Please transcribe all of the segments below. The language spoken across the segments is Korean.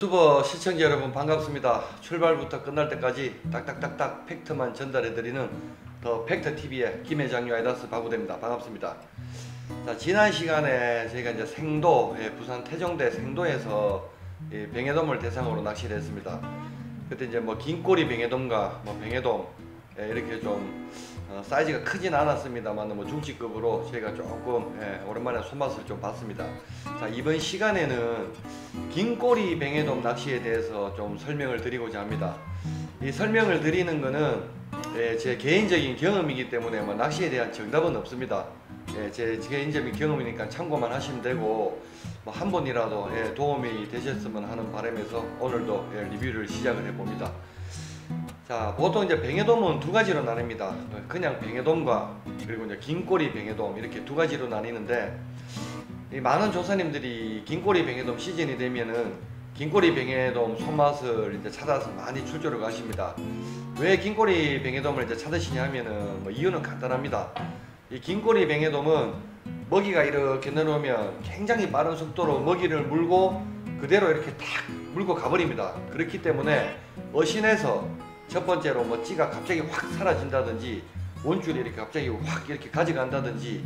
유튜버 시청자 여러분 반갑습니다. 출발부터 끝날 때까지 딱딱딱딱 팩트만 전달해드리는 더 팩트TV의 김회장 유아이다스 바구대입니다. 반갑습니다. 자, 지난 시간에 저희가 이제 생도, 부산 태종대 생도에서 뱅에돔을 대상으로 낚시를 했습니다. 그때 이제 뭐 긴꼬리 뱅에돔과 뭐 뱅에돔 이렇게 좀 사이즈가 크진 않았습니다만 뭐 중치급으로 저희가 조금 오랜만에 손맛을 좀 봤습니다. 자, 이번 시간에는 긴꼬리 뱅에돔 낚시에 대해서 좀 설명을 드리고자 합니다. 이 설명을 드리는 거는 제 개인적인 경험이기 때문에 뭐 낚시에 대한 정답은 없습니다. 제 개인적인 경험이니까 참고만 하시면 되고 뭐 한 번이라도 도움이 되셨으면 하는 바람에서 오늘도 리뷰를 시작을 해봅니다. 자, 보통 이제 뱅에돔은 두 가지로 나뉩니다. 그냥 뱅에돔과 그리고 이제 긴꼬리 뱅에돔 이렇게 두 가지로 나뉘는데, 이 많은 조사님들이 긴꼬리 뱅에돔 시즌이 되면은 긴꼬리 뱅에돔 손맛을 이제 찾아서 많이 출조를 가십니다. 왜 긴꼬리 뱅에돔을 이제 찾으시냐 하면은 뭐 이유는 간단합니다. 이 긴꼬리 뱅에돔은 먹이가 이렇게 내려오면 굉장히 빠른 속도로 먹이를 물고 그대로 이렇게 탁 물고 가버립니다. 그렇기 때문에 어신에서 첫 번째로 뭐 찌가 갑자기 확 사라진다든지 원줄이 이렇게 갑자기 확 이렇게 가져간다든지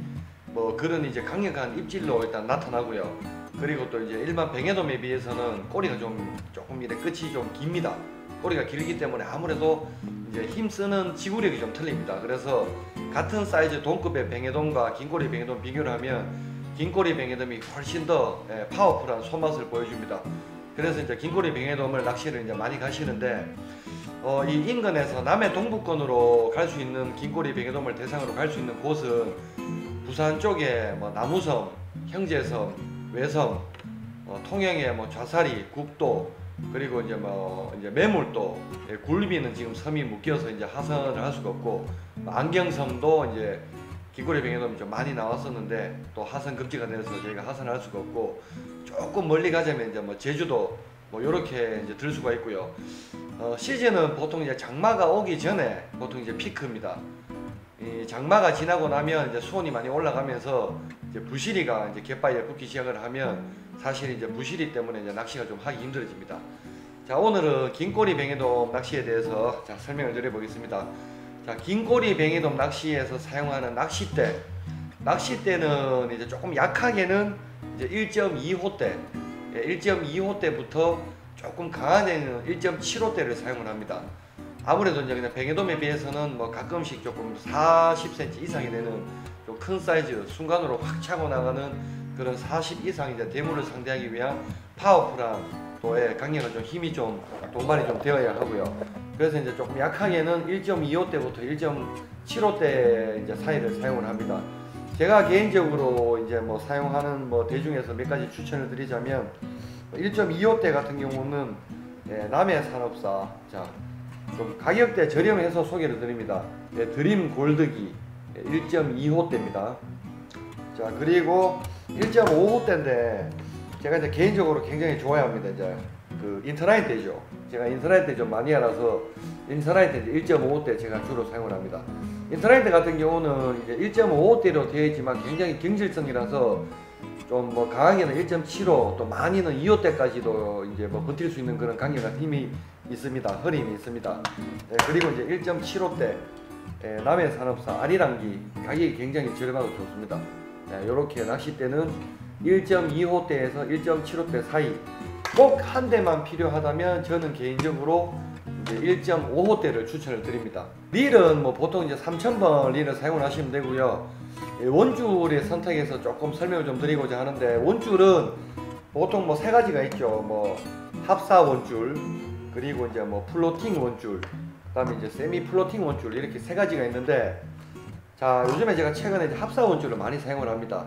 뭐 그런 이제 강력한 입질로 일단 나타나고요. 그리고 또 이제 일반 뱅에돔에 비해서는 꼬리가 조금 이렇게 끝이 좀 깁니다. 꼬리가 길기 때문에 아무래도 이제 힘쓰는 지구력이 좀 틀립니다. 그래서 같은 사이즈 동급의 뱅에돔과 긴꼬리 뱅에돔 비교를 하면 긴꼬리 뱅에돔이 훨씬 더 파워풀한 손맛을 보여줍니다. 그래서 이제 긴꼬리 뱅에돔을 낚시를 이제 많이 가시는데, 이 인근에서 남해 동부권으로 갈 수 있는 긴꼬리 뱅에돔을 대상으로 갈 수 있는 곳은 부산 쪽에 뭐 나무섬, 형제섬, 외섬, 통영의 뭐 좌사리, 국도, 그리고 이제 뭐 이제 매물도, 굴비는 지금 섬이 묶여서 이제 하선을 할 수가 없고, 안경섬도 이제 긴꼬리 뱅에돔이 좀 많이 나왔었는데 또 하선 금지가 돼서 저희가 하선을 할 수가 없고, 조금 멀리 가자면 이제 뭐 제주도 뭐 요렇게 이제 들 수가 있고요. 시즌은 보통 이제 장마가 오기 전에 보통 이제 피크입니다. 이 장마가 지나고 나면 이제 수온이 많이 올라가면서 이제 부시리가 이제 갯바위에 붙기 시작을 하면 사실 이제 부시리 때문에 이제 낚시가 좀 하기 힘들어집니다. 자, 오늘은 긴꼬리 뱅에돔 낚시에 대해서 설명을 드려보겠습니다. 자, 긴꼬리 뱅에돔 낚시에서 사용하는 낚싯대는 이제 조금 약하게는 이제 1.2호대, 1.2호대부터 조금 강한 애는 1.75대를 사용을 합니다. 아무래도 이제 그냥 뱅에돔에 비해서는 뭐 가끔씩 조금 40cm 이상이 되는 좀 큰 사이즈, 순간으로 확 차고 나가는 그런 40 이상 이제 대물을 상대하기 위한 파워풀한 또 강력한 좀 힘이 좀 동반이 좀 되어야 하고요. 그래서 이제 조금 약하게는 1.25대부터 1.75대 이제 사이를 사용을 합니다. 제가 개인적으로 이제 뭐 사용하는 뭐 대중에서 몇 가지 추천을 드리자면, 1.25대 같은 경우는 남해 산업사, 자, 좀 가격대 저렴해서 소개를 드립니다. 드림 골드기 1.2호대입니다. 자, 그리고 1.5호대인데 제가 이제 개인적으로 굉장히 좋아합니다. 이제 그 인터라인 대죠. 제가 인터라인 대 좀 많이 알아서 인터라인 대 1.5호대 제가 주로 사용을 합니다. 인터라인 대 같은 경우는 이제 1.5호대로 되어 있지만 굉장히 경질성이라서 좀 뭐 강하게는 1.75, 또 많이는 2호대까지도 이제 뭐 버틸 수 있는 그런 강력한 힘이 있습니다. 허림이 있습니다. 그리고 이제 1.75대 남해 산업사 아리랑기 가격이 굉장히 저렴하고 좋습니다. 이렇게 낚싯대는 1.2호대에서 1.75대 사이, 꼭 한 대만 필요하다면 저는 개인적으로 이제 1.5호대를 추천을 드립니다. 릴은 뭐 보통 이제 3000번 릴을 사용을 하시면 되고요. 원줄의 선택에서 조금 설명을 좀 드리고자 하는데, 원줄은 보통 뭐 세 가지가 있죠. 뭐 합사 원줄, 그리고 이제 뭐 플로팅 원줄, 그다음에 이제 세미 플로팅 원줄, 이렇게 세 가지가 있는데, 자, 요즘에 제가 최근에 이제 합사 원줄을 많이 사용을 합니다.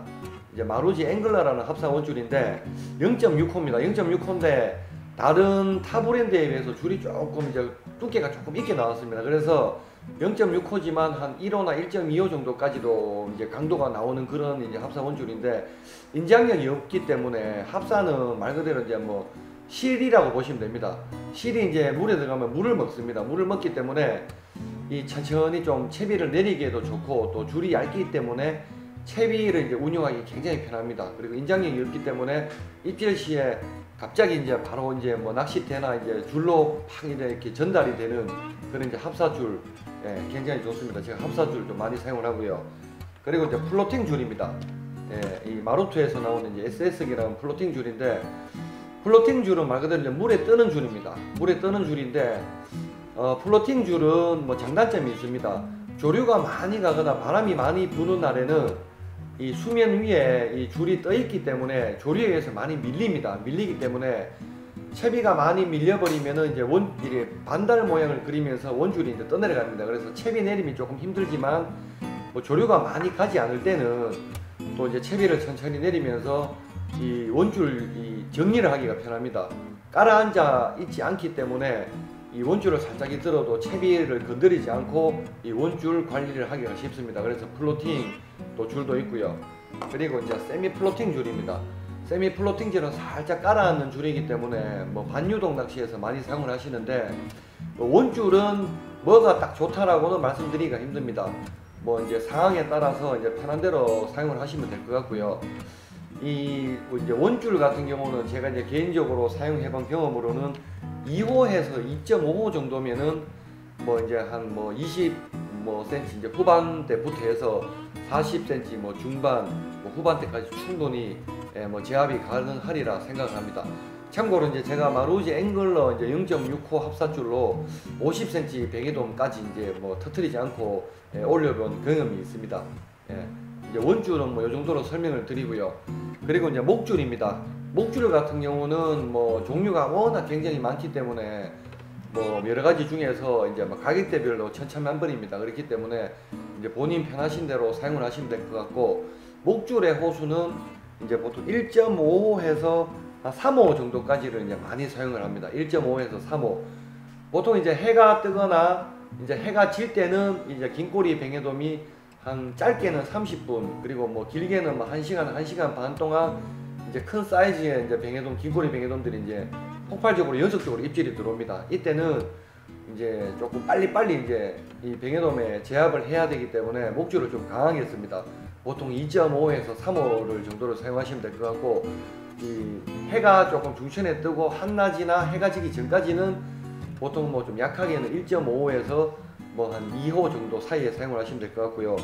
이제 마루지 앵글러라는 합사 원줄인데 0.6호입니다. 0.6호인데 다른 타 브랜드에 비해서 줄이 조금 이제 두께가 조금 있게 나왔습니다. 그래서 0.6호지만 한 1호나 1.2호 정도까지도 이제 강도가 나오는 그런 이제 합사 원줄인데, 인장력이 없기 때문에 합사는 말 그대로 이제 뭐 실이라고 보시면 됩니다. 실이 이제 물에 들어가면 물을 먹습니다. 물을 먹기 때문에 이 천천히 좀 채비를 내리기에도 좋고, 또 줄이 얇기 때문에 채비를 이제 운용하기 굉장히 편합니다. 그리고 인장력이 없기 때문에 입질 시에 갑자기 이제 바로 이제 뭐 낚싯대나 이제 줄로 팍 이렇게 전달이 되는 그런 이제 합사줄, 예, 굉장히 좋습니다. 제가 합사줄도 많이 사용을 하고요. 그리고 이제 플로팅 줄입니다. 예, 이 마루트에서 나오는 이제 SS기라는 플로팅 줄인데, 플로팅 줄은 말 그대로 이제 물에 뜨는 줄입니다. 물에 뜨는 줄인데, 플로팅 줄은 뭐 장단점이 있습니다. 조류가 많이 가거나 바람이 많이 부는 날에는 이 수면 위에 이 줄이 떠 있기 때문에 조류에 의해서 많이 밀립니다. 밀리기 때문에 채비가 많이 밀려버리면은 이제 이게 반달 모양을 그리면서 원줄이 이제 떠내려갑니다. 그래서 채비 내림이 조금 힘들지만 뭐 조류가 많이 가지 않을 때는 또 이제 채비를 천천히 내리면서 이 원줄 이 정리를 하기가 편합니다. 깔아앉아 있지 않기 때문에 이 원줄을 살짝 들어도 채비를 건드리지 않고 이 원줄 관리를 하기가 쉽습니다. 그래서 플로팅 또 줄도 있고요. 그리고 이제 세미 플로팅 줄입니다. 세미 플로팅 줄은 살짝 깔아앉는 줄이기 때문에 뭐 반유동 낚시에서 많이 사용을 하시는데, 원줄은 뭐가 딱 좋다라고는 말씀드리기가 힘듭니다. 뭐 이제 상황에 따라서 이제 편한 대로 사용을 하시면 될 것 같고요. 이 이제 원줄 같은 경우는 제가 이제 개인적으로 사용해본 경험으로는 2호에서 2.5호 정도면은 뭐 이제 한 뭐 20 뭐 cm 이제 후반대부터 해서 40cm 뭐 중반 뭐 후반대까지 충분히 뭐 제압이 가능하리라 생각을 합니다. 참고로 이제 제가 마루지 앵글러 이제 0.6호 합사줄로 50cm 뱅에돔까지 이제 뭐 터트리지 않고 올려본 경험이 있습니다. 이제 원줄은 뭐 이 정도로 설명을 드리고요. 그리고 이제 목줄입니다. 목줄 같은 경우는 뭐 종류가 워낙 굉장히 많기 때문에 뭐 여러 가지 중에서 이제 뭐 가격대별로 천차만별입니다. 그렇기 때문에 이제 본인 편하신 대로 사용을 하시면 될 것 같고, 목줄의 호수는 이제 보통 1.5호에서 한 3호 정도까지를 이제 많이 사용을 합니다. 1.5에서 3호. 보통 이제 해가 뜨거나 이제 해가 질 때는 이제 긴꼬리 뱅에돔이 한 짧게는 30분, 그리고 뭐 길게는 뭐 1시간, 1시간 반 동안 이제 큰 사이즈의 이제 뱅에돔, 긴꼬리 뱅에돔들이 이제 폭발적으로 연속적으로 입질이 들어옵니다. 이때는 이제 조금 빨리빨리 이제 이 뱅에돔에 제압을 해야 되기 때문에 목줄을 좀 강하게 씁니다. 보통 2.5에서 3호를 정도로 사용하시면 될 것 같고, 이 해가 조금 중천에 뜨고 한낮이나 해가 지기 전까지는 보통 뭐 좀 약하게는 1.5에서 뭐 한 2호 정도 사이에 사용을 하시면 될 것 같고요.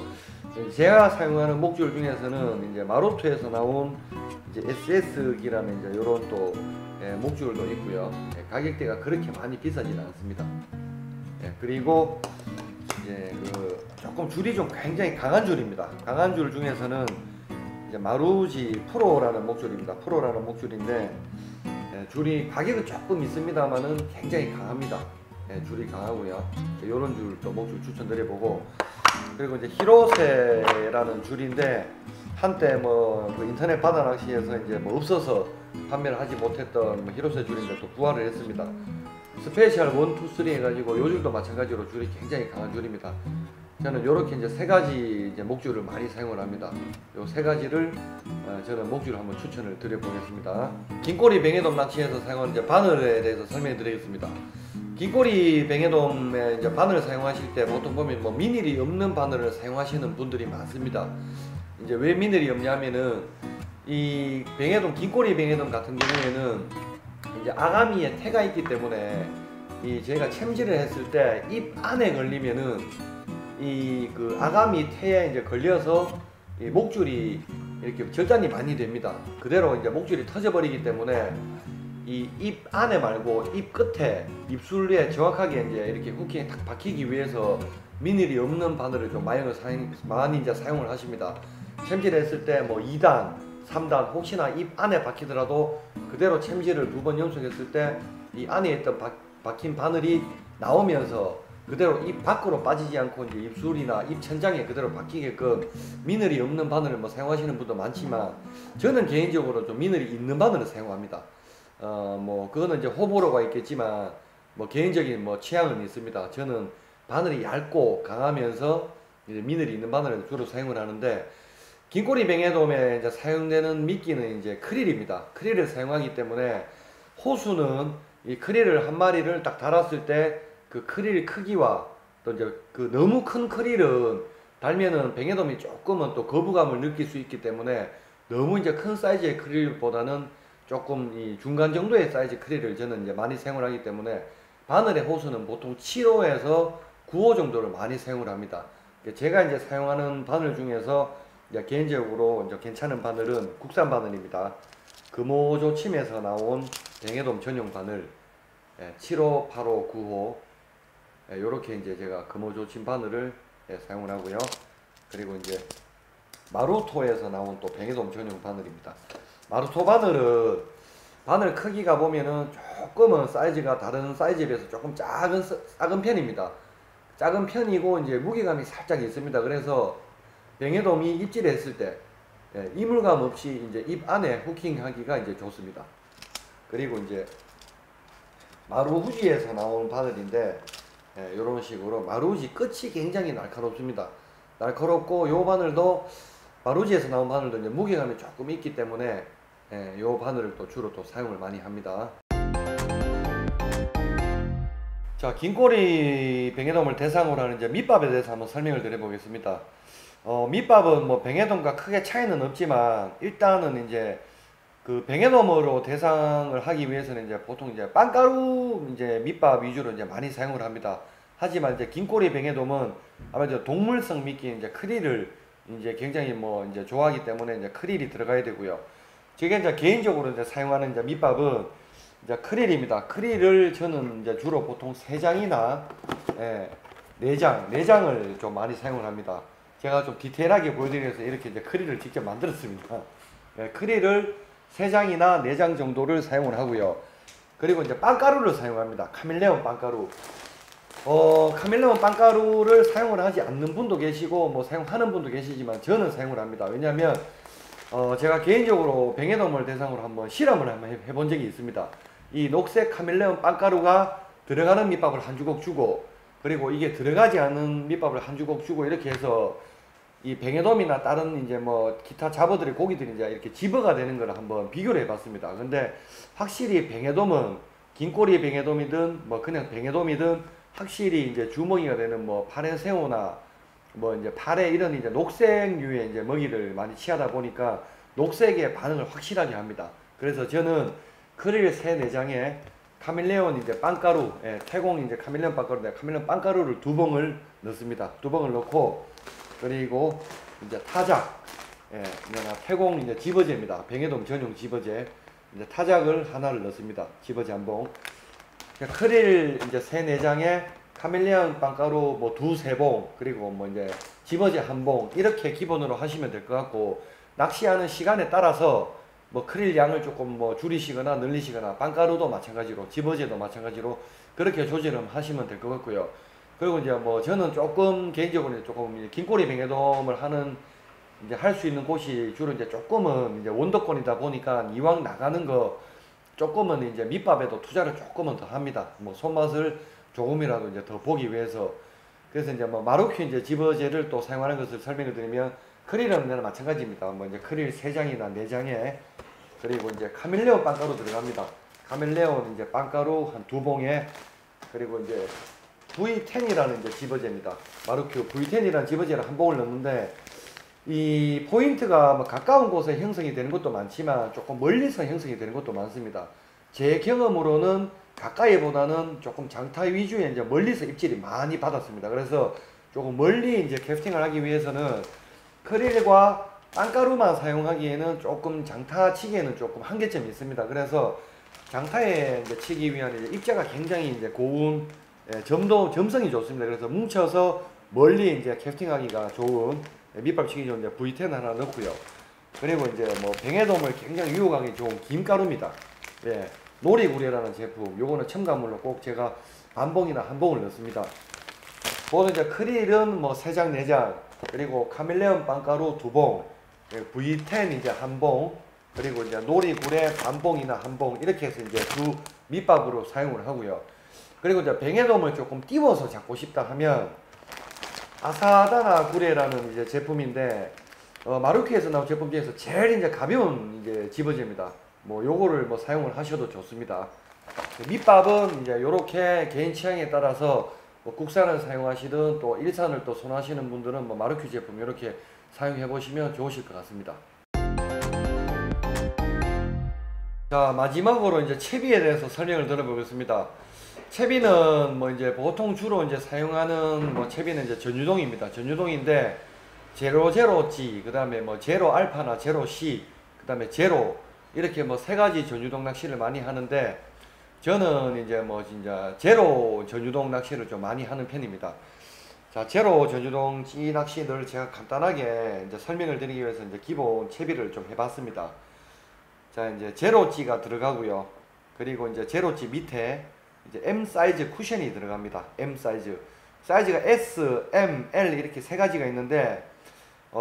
제가 사용하는 목줄 중에서는 이제 마루트에서 나온 이제 SS기라는 이제 요런 또 목줄도 있고요. 가격대가 그렇게 많이 비싸지는 않습니다. 그리고 이제 그 조금 줄이 좀 굉장히 강한 줄입니다. 강한 줄 중에서는 이제 마루지 프로라는 목줄입니다. 프로라는 목줄인데 줄이 가격은 조금 있습니다만은 굉장히 강합니다. 줄이 강하고요. 이런 줄도 목줄 추천드려보고, 그리고 이제 히로세라는 줄인데 한때 뭐그 인터넷 바다 낚시에서 이제 뭐 없어서 판매를 하지 못했던 뭐 히로세 줄인데 또 부활을 했습니다. 스페셜 1, 2, 3 해가지고 요 줄도 마찬가지로 줄이 굉장히 강한 줄입니다. 저는 이렇게 이제 세 가지 이제 목줄을 많이 사용을 합니다. 요 세 가지를 저는 목줄을 한번 추천을 드려보겠습니다. 긴꼬리 뱅에돔 낚시에서 사용하는 이제 바늘에 대해서 설명해 드리겠습니다. 긴꼬리 뱅에돔에 이제 바늘을 사용하실 때 보통 보면 뭐 미늘이 없는 바늘을 사용하시는 분들이 많습니다. 이제 왜 미늘이 없냐면은 이 뱅에돔, 긴꼬리 뱅에돔 같은 경우에는 이제 아가미에 태가 있기 때문에 이 저희가 챔질을 했을 때 입 안에 걸리면은 이 그 아가미 태에 이제 걸려서 이 목줄이 이렇게 절단이 많이 됩니다. 그대로 이제 목줄이 터져버리기 때문에 이 입 안에 말고 입 끝에 입술에 정확하게 이제 이렇게 후킹에 딱 박히기 위해서 미늘이 없는 바늘을 좀 많이 이제 사용을 하십니다. 챔질했을 때 뭐 2단, 3단 혹시나 입 안에 박히더라도 그대로 챔질을 2번 연속했을 때 이 안에 있던 박힌 바늘이 나오면서 그대로 입 밖으로 빠지지 않고 이제 입술이나 입 천장에 그대로 박히게끔 미늘이 없는 바늘을 뭐 사용하시는 분도 많지만, 저는 개인적으로 좀 미늘이 있는 바늘을 사용합니다. 뭐 그거는 이제 호불호가 있겠지만 뭐 개인적인 뭐 취향은 있습니다. 저는 바늘이 얇고 강하면서 이제 미늘이 있는 바늘을 주로 사용을 하는데, 긴꼬리 뱅에돔에 이제 사용되는 미끼는 이제 크릴입니다. 크릴을 사용하기 때문에 호수는 이 크릴을 한 마리를 딱 달았을 때 그 크릴 크기와 또 이제 그 너무 큰 크릴은 달면은 뱅에돔이 조금은 또 거부감을 느낄 수 있기 때문에 너무 이제 큰 사이즈의 크릴보다는 조금 이 중간 정도의 사이즈 크릴을 저는 이제 많이 사용을 하기 때문에 바늘의 호수는 보통 7호에서 9호 정도를 많이 사용을 합니다. 제가 이제 사용하는 바늘 중에서 이제 개인적으로 이제 괜찮은 바늘은 국산 바늘입니다. 금호조침에서 나온 뱅에돔 전용 바늘 7호, 8호, 9호 이렇게 이제 제가 금호조침 바늘을 사용을 하고요. 그리고 이제 마루토에서 나온 또 뱅에돔 전용 바늘입니다. 마루토 바늘은 바늘 크기가 보면은 조금은 사이즈가 다른 사이즈에 비해서 조금 작은 편입니다. 작은 편이고 이제 무게감이 살짝 있습니다. 그래서 뱅에돔이 입질을 했을 때 이물감 없이 이제 입 안에 후킹하기가 이제 좋습니다. 그리고 이제 마루우지에서 나온 바늘인데 이런 식으로 마루우지 끝이 굉장히 날카롭습니다. 날카롭고 요 바늘도 마루우지에서 나온 바늘도 이제 무게감이 조금 있기 때문에 요 바늘을 또 주로 또 사용을 많이 합니다. 자, 긴꼬리 뱅에돔을 대상으로 하는 이제 밑밥에 대해서 한번 설명을 드려보겠습니다. 밑밥은 뭐 뱅에돔과 크게 차이는 없지만 일단은 이제 그 뱅에돔으로 대상을 하기 위해서는 이제 보통 이제 빵가루 이제 밑밥 위주로 이제 많이 사용을 합니다. 하지만 이제 긴꼬리 뱅에돔은 아무래도 동물성 미끼 이제 크릴을 이제 굉장히 뭐 이제 좋아하기 때문에 이제 크릴이 들어가야 되고요. 제가 이제 개인적으로 이제 사용하는 이제 밑밥은 이제 크릴입니다. 크릴을 저는 이제 주로 보통 3장이나 4장을 좀 많이 사용을 합니다. 제가 좀 디테일하게 보여드리기 위해서 이렇게 이제 크릴을 직접 만들었습니다. 크릴을 3장이나 4장 정도를 사용을 하고요. 그리고 이제 빵가루를 사용합니다. 카멜레온 빵가루. 카멜레온 빵가루를 사용을 하지 않는 분도 계시고 뭐 사용하는 분도 계시지만 저는 사용을 합니다. 왜냐하면 제가 개인적으로 뱅에돔을 대상으로 한번 실험을 한번 해본 적이 있습니다. 이 녹색 카멜레온 빵가루가 들어가는 밑밥을 한 주걱 주고 그리고 이게 들어가지 않은 밑밥을 한 주걱 주고 이렇게 해서 이 뱅에돔이나 다른 이제 뭐 기타 잡어들의 고기들이 이제 이렇게 집어가 되는 걸 한번 비교를 해봤습니다. 근데 확실히 뱅에돔은 긴꼬리 뱅에돔이든 뭐 그냥 뱅에돔이든 확실히 이제 주먹이가 되는 뭐 파래새우나 뭐 이제 파래 이런 이제 녹색류의 이제 먹이를 많이 취하다 보니까 녹색의 반응을 확실하게 합니다. 그래서 저는 크릴 3-4장에 카멜레온 이제 빵가루, 태공 이제 카멜레온 빵가루인데 카멜레온 빵가루를 2봉을 넣습니다. 2봉을 넣고 그리고 이제 타작, 태공 이제 집어제입니다. 뱅에돔 전용 집어제, 이제 타작을 하나를 넣습니다. 집어제 한 봉. 크릴 이제 3-4장에 카멜레온 빵가루 뭐 2-3봉 그리고 뭐 이제 집어제 한 봉 이렇게 기본으로 하시면 될 것 같고 낚시하는 시간에 따라서 뭐 크릴 양을 조금 뭐 줄이시거나 늘리시거나 빵가루도 마찬가지로 집어제도 마찬가지로 그렇게 조절을 하시면 될 것 같고요. 그리고 이제 뭐 저는 조금 개인적으로 조금 긴꼬리 뱅에돔을 하는 이제 할 수 있는 곳이 주로 이제 조금은 이제 원도권이다 보니까 이왕 나가는 거 조금은 이제 밑밥에도 투자를 조금은 더 합니다. 뭐 손맛을 조금이라도 이제 더 보기 위해서. 그래서 이제 뭐 마루큐 이제 집어제를 또 사용하는 것을 설명을 드리면 크릴은 마찬가지입니다. 뭐 이제 크릴 3장이나 4장에 그리고 이제 카멜레온 빵가루 들어갑니다. 카멜레온 이제 빵가루 한 2봉에 그리고 이제 V10이라는 이제 집어제입니다. 마루큐 V10이라는 집어제를 한 봉을 넣는데 이 포인트가 뭐 가까운 곳에 형성이 되는 것도 많지만 조금 멀리서 형성이 되는 것도 많습니다. 제 경험으로는 가까이보다는 조금 장타 위주의 이제 멀리서 입질이 많이 받았습니다. 그래서 조금 멀리 이제 캐스팅을 하기 위해서는 크릴과 빵가루만 사용하기에는 조금 장타 치기에는 조금 한계점이 있습니다. 그래서 장타에 이제 치기 위한 이제 입자가 굉장히 이제 고운 점성이 좋습니다. 그래서 뭉쳐서 멀리 이제 캐스팅하기가 좋은 밑밥 치기 좋은 이제 V10 하나 넣고요. 그리고 이제 뭐 뱅에돔을 굉장히 유혹하기 좋은 김가루입니다. 놀이구리라는 제품, 요거는 첨가물로 꼭 제가 반봉이나 한 봉을 넣습니다. 보통 이제 크릴은 뭐 3장, 4장, 그리고 카멜레온 빵가루 2봉, V10 이제 한 봉, 그리고 이제 놀이구레 반봉이나 한 봉, 이렇게 해서 이제 두 밑밥으로 사용을 하고요. 그리고 이제 뱅에돔을 조금 띄워서 잡고 싶다 하면 아사다나 구레라는 이제 제품인데 마루키에서 나온 제품 중에서 제일 이제 가벼운 이제 집어제입니다. 뭐 요거를 뭐 사용을 하셔도 좋습니다. 밑밥은 이제 요렇게 개인 취향에 따라서 뭐 국산을 사용하시든 또 일산을 또 선호하시는 분들은 뭐 마루키 제품 이렇게 사용해 보시면 좋으실 것 같습니다. 자, 마지막으로 이제 채비에 대해서 설명을 들어보겠습니다. 채비는 뭐 이제 보통 주로 이제 사용하는 뭐 채비는 이제 전유동입니다. 전유동인데 제로 G, 그 다음에 뭐 제로 알파나 제로 C, 그 다음에 제로, 이렇게 뭐 세 가지 전유동 낚시를 많이 하는데, 저는 이제 뭐 진짜 제로 전유동 낚시를 좀 많이 하는 편입니다. 자, 제로 전유동 찌 낚시를 제가 간단하게 이제 설명을 드리기 위해서 이제 기본 채비를 좀 해봤습니다. 자, 이제 제로 G가 들어가고요. 그리고 이제 제로 G 밑에 이제 M 사이즈 쿠션이 들어갑니다. M 사이즈. 사이즈가 S, M, L 이렇게 세 가지가 있는데,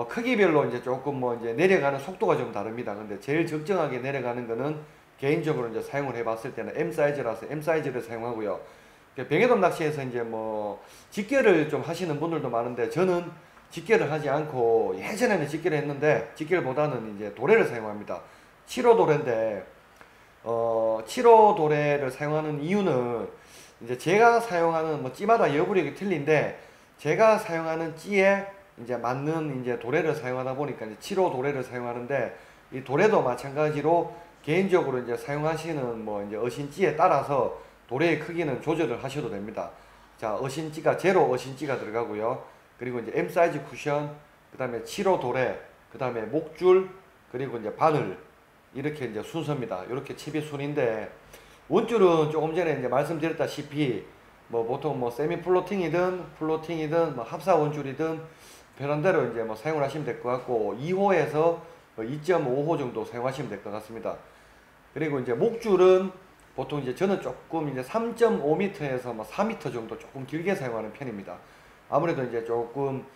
크기별로 이제 조금 뭐 이제 내려가는 속도가 좀 다릅니다. 근데 제일 적정하게 내려가는 거는 개인적으로 이제 사용을 해봤을 때는 M 사이즈라서 M 사이즈를 사용하고요. 뱅에돔 낚시에서 이제 뭐 직결을 좀 하시는 분들도 많은데, 저는 직결을 하지 않고 예전에는 직결을 했는데 직결보다는 이제 도래를 사용합니다. 7호 도래인데 7호 도래를 사용하는 이유는 이제 제가 사용하는 뭐 찌마다 여부력이 틀린데, 제가 사용하는 찌에 이제 맞는 이제 도래를 사용하다 보니까 이제 7호 도래를 사용하는데, 이 도래도 마찬가지로 개인적으로 이제 사용하시는 뭐 이제 어신찌에 따라서 도래의 크기는 조절을 하셔도 됩니다. 자, 어신찌가 제로 어신찌가 들어가고요. 그리고 이제 M 사이즈 쿠션, 그 다음에 7호 도래, 그 다음에 목줄, 그리고 이제 바늘, 이렇게 이제 순서입니다. 이렇게 채비 순인데, 원줄은 조금 전에 이제 말씀드렸다시피 뭐 보통 뭐 세미 플로팅이든 플로팅이든 뭐 합사 원줄이든 편한 대로 이제 뭐 사용을 하시면 될 것 같고, 2호에서 2.5호 정도 사용하시면 될 것 같습니다. 그리고 이제 목줄은 보통 이제 저는 조금 이제 3.5m에서 뭐 4m 정도 조금 길게 사용하는 편입니다. 아무래도 이제 조금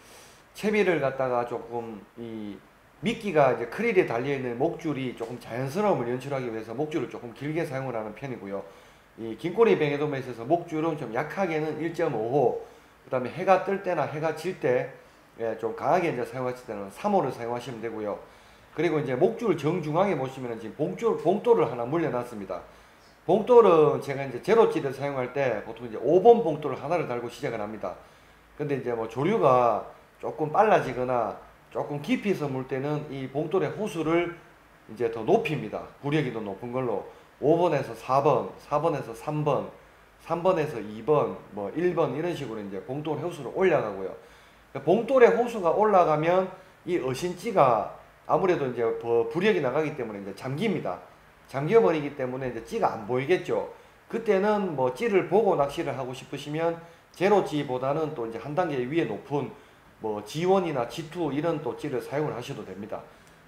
채비를 갖다가 조금 이 미끼가 이제 크릴에 달려있는 목줄이 조금 자연스러움을 연출하기 위해서 목줄을 조금 길게 사용을 하는 편이고요. 이 긴꼬리 뱅에돔에 있어서 목줄은 좀 약하게는 1.5호, 그 다음에 해가 뜰 때나 해가 질 때 좀 강하게 이제 사용하실 때는 3호를 사용하시면 되고요. 그리고 이제 목줄 정중앙에 보시면 지금 봉돌을 하나 물려놨습니다. 봉돌은 제가 이제 제로찌를 사용할 때 보통 이제 5번 봉돌을 하나를 달고 시작을 합니다. 근데 이제 뭐 조류가 조금 빨라지거나 조금 깊이서 물 때는 이 봉돌의 호수를 이제 더 높입니다. 구력이 더 높은 걸로 5번에서 4번, 4번에서 3번, 3번에서 2번, 뭐 1번 이런 식으로 이제 봉돌 호수를 올라가고요. 봉돌의 호수가 올라가면 이 어신찌가 아무래도 이제 부력이 나가기 때문에 이제 잠깁니다. 잠겨버리기 때문에 이제 찌가 안 보이겠죠. 그때는 뭐 찌를 보고 낚시를 하고 싶으시면 제로찌보다는 또 이제 한 단계 위에 높은 뭐 G1이나 G2 이런 또 찌를 사용을 하셔도 됩니다.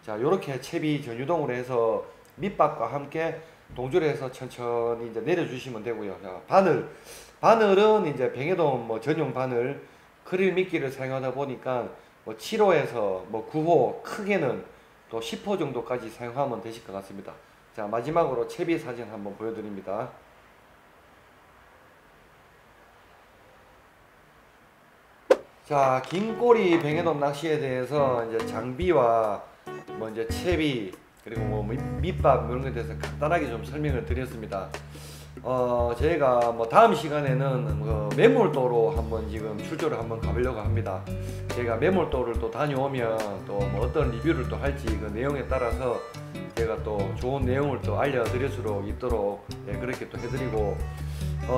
자, 요렇게 채비 전유동으로 해서 밑밥과 함께 동조를 해서 천천히 이제 내려주시면 되고요. 자, 바늘은 이제 뱅에돔 뭐 전용 바늘 크릴 미끼를 사용하다 보니까 뭐 7호에서 뭐 9호, 크게는 또 10호 정도까지 사용하면 되실 것 같습니다. 자, 마지막으로 채비 사진 한번 보여드립니다. 자, 긴꼬리 뱅에돔 낚시에 대해서 이제 장비와 뭐 이제 채비, 그리고 뭐 밑밥 이런 것에 대해서 간단하게 좀 설명을 드렸습니다. 저희가 뭐 다음 시간에는 그 매몰도로 한번 지금 출조를 한번 가보려고 합니다. 제가 매몰도를 또 다녀오면 또 뭐 어떤 리뷰를 또 할지 그 내용에 따라서 제가 또 좋은 내용을 또 알려드릴 수 있도록 그렇게 또 해드리고,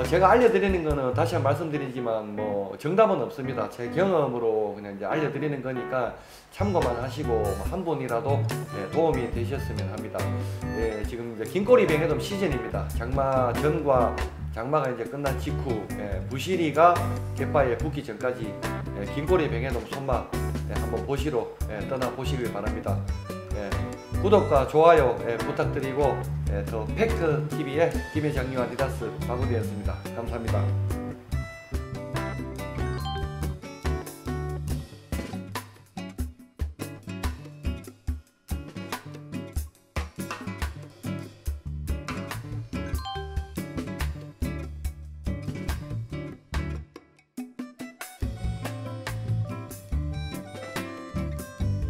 제가 알려드리는 거는 다시 한번 말씀드리지만 뭐 정답은 없습니다. 제 경험으로 그냥 이제 알려드리는 거니까 참고만 하시고 한 분이라도 도움이 되셨으면 합니다. 지금 이제 긴꼬리 뱅에돔 시즌입니다. 장마 전과 장마가 이제 끝난 직후 부시리가 갯바에 붙기 전까지 긴꼬리 뱅에돔 손맛 한번 보시러 떠나보시길 바랍니다. 구독과 좋아요 부탁드리고, 더 팩트TV의 김해장류 아디다스 박우대였습니다. 감사합니다.